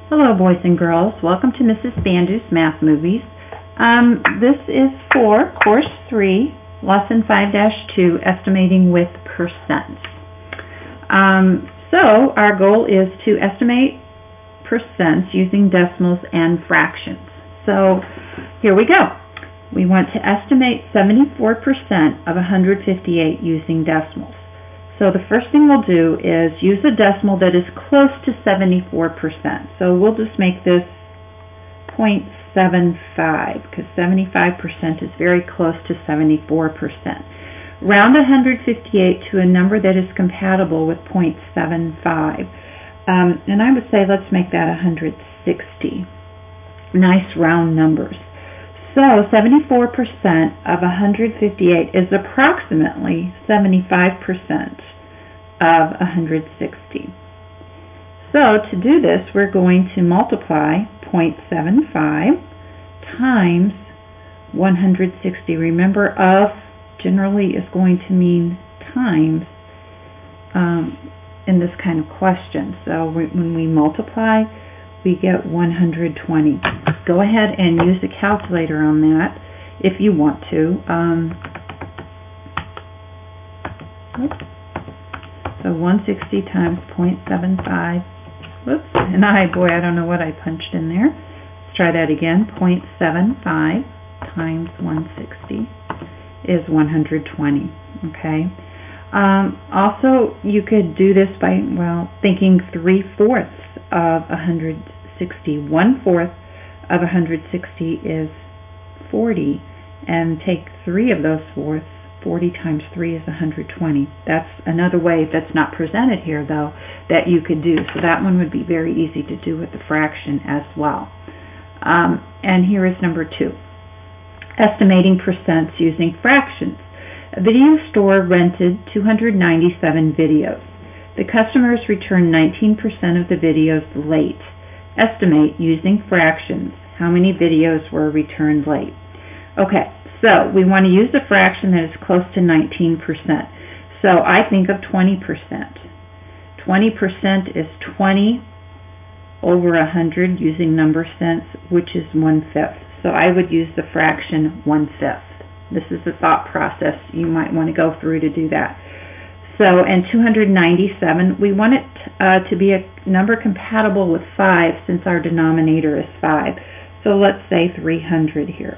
Hello, boys and girls. Welcome to Mrs. Bandu's Math Movies. This is for Course 3, Lesson 5-2, Estimating with Percents. So our goal is to estimate percents using decimals and fractions. So here we go. We want to estimate 74% of 158 using decimals. So the first thing we'll do is use a decimal that is close to 74%. So we'll just make this 0.75 because 75% is very close to 74%. Round 158 to a number that is compatible with 0.75. And I would say let's make that 160. Nice round numbers. So 74% of 158 is approximately 75% of 160. So to do this, we're going to multiply 0.75 times 160. Remember, of generally is going to mean times in this kind of question. So when we multiply, we get 120. Go ahead and use a calculator on that if you want to. So 160 times 0.75. Whoops, and I don't know what I punched in there. Let's try that again. 0.75 times 160 is 120. Okay. Also, you could do this by, thinking 3/4 of 160. 1/4 of 160 is 40, and take 3 of those fourths. 40 times 3 is 120. That's another way that's not presented here, though, that you could do. So that one would be very easy to do with the fraction as well. And here is number 2. Estimating percents using fractions. A video store rented 297 videos. The customers returned 19% of the videos late. Estimate using fractions how many videos were returned late. Okay, so we want to use a fraction that is close to 19%. So I think of 20%. 20% is 20 over 100 using number sense, which is 1/5. So I would use the fraction 1/5. This is the thought process you might want to go through to do that. So, and 297, we want it to be a number compatible with 5 since our denominator is 5. So let's say 300 here.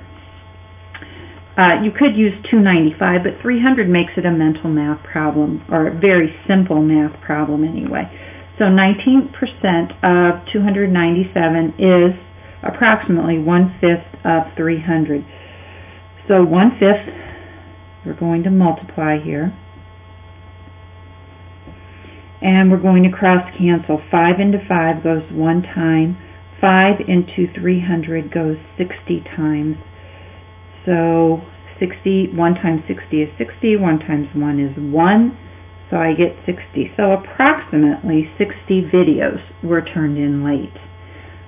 You could use 295, but 300 makes it a mental math problem, or a very simple math problem anyway. So 19% of 297 is approximately 1/5 of 300. So 1/5, we're going to multiply here. And we're going to cross cancel. 5 into 5 goes 1 time. 5 into 300 goes 60 times. So 1 times 60 is 60. 1 times 1 is 1. So I get 60. So approximately 60 videos were turned in late.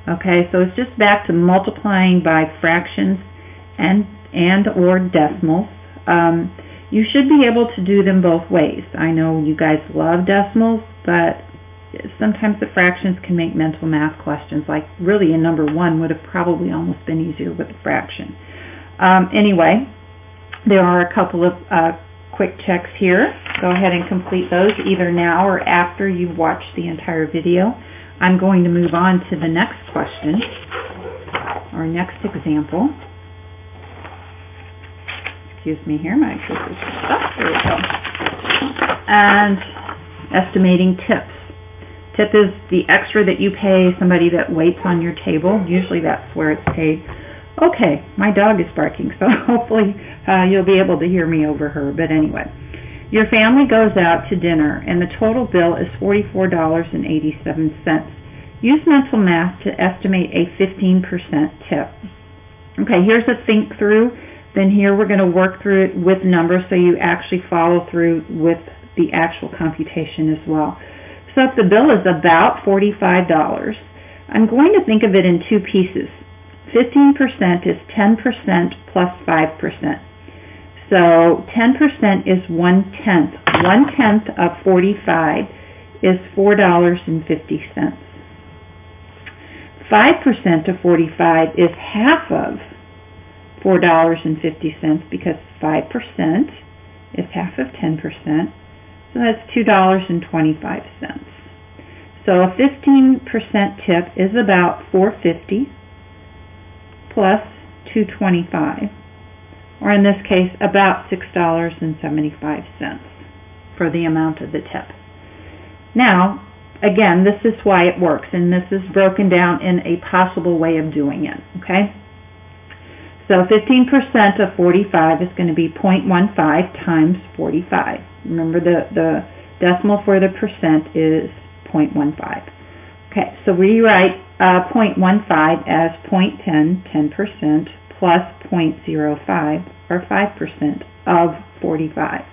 Okay, so it's just back to multiplying by fractions and or decimals. You should be able to do them both ways. I know you guys love decimals, but sometimes the fractions can make mental math questions, like really in number 1 would have probably almost been easier with a fraction. Anyway, there are a couple of quick checks here. Go ahead and complete those either now or after you've watched the entire video. I'm going to move on to the next question, or next example. Excuse me here, my papers are stuck. There we go. And estimating tips. Tip is the extra that you pay somebody that waits on your table. Usually that's where it's paid. Okay, my dog is barking, so hopefully you'll be able to hear me over her. But anyway, your family goes out to dinner, and the total bill is $44.87. Use mental math to estimate a 15% tip. Okay, here's a think through. Then here we're going to work through it with numbers so you actually follow through with the actual computation as well. So if the bill is about $45, I'm going to think of it in 2 pieces. 15% is 10% plus 5%. So 10% is 1/10. 1/10 of 45 is $4.50. 5% of 45 is half of $4.50 because 5% is half of 10%, so that's $2.25. So a 15% tip is about $4.50 plus $2.25, or in this case about $6.75 for the amount of the tip. Now, again, this is why it works, and this is broken down in a possible way of doing it, okay? So 15% of 45 is going to be 0.15 times 45. Remember, the decimal for the percent is 0.15. Okay, so we write 0.15 as 0.10, 10%, plus 0.05, or 5% of 45.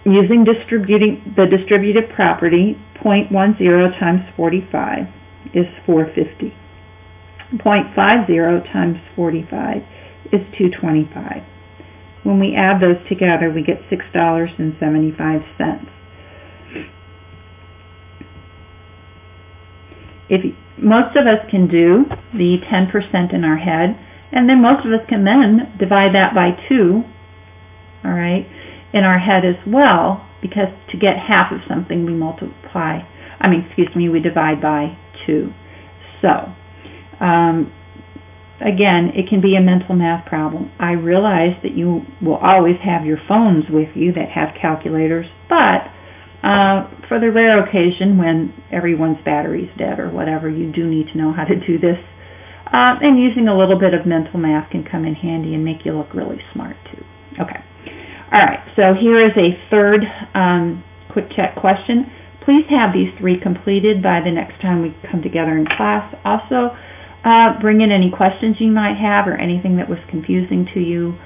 Using the distributive property, 0.10 times 45 is 450. 0.50 times 45 is 225. When we add those together, we get $6.75. Most of us can do the 10% in our head, and then most of us can then divide that by 2, all right, in our head as well, because to get half of something we divide by 2. So, again, it can be a mental math problem. I realize that you will always have your phones with you that have calculators, but for the rare occasion when everyone's battery's dead or whatever, you do need to know how to do this. And using a little bit of mental math can come in handy and make you look really smart too. Okay. All right, so here is a third quick check question. Please have these 3 completed by the next time we come together in class. Also, bring in any questions you might have or anything that was confusing to you.